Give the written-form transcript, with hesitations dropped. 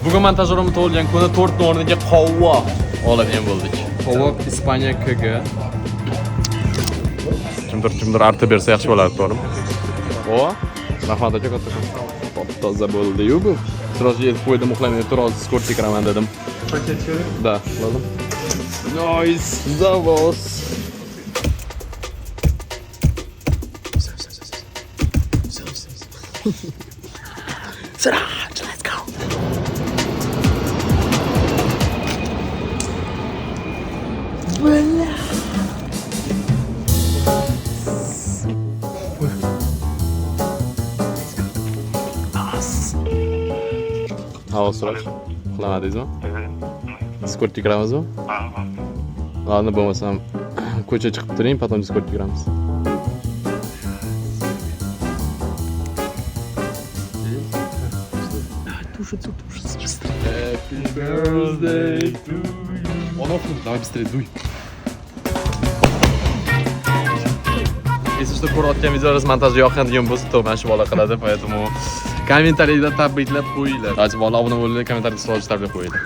Bugun montajyorimiz tug'ilgan kuni tortning o'rniga qovoq oladigan bo'ldik. Qovoq Ispaniya KG. Kimdir artib bersa yaxshi bo'lardi, to'g'rimi? O, rahmat aka, katta. Toza bo'ldi-yu bu. Siroj yetib qo'ydim, uxlamay turib, skort kiraman dedim. Da, lazım. Nice, zavos. Siraj, let's go. Bella. Hava Siraj. Uxlamadingizmi? Discordga kiramizmi? Ладно, bo'lmasam ko'cha chiqib turing, потом Discordga kiramiz. Тушится. Happy birthday to you. Он охнул, давай быстрее дуй. Если что ko'rayotgan videolarimiz montajga yoqadigan bo'lsa, to mana shu bola qiladi, поэтому kommentariyada tabriklab qo'yinglar. Hozir bola obuna bo'linglar, kommentariyada savol tabriklab qo'yinglar.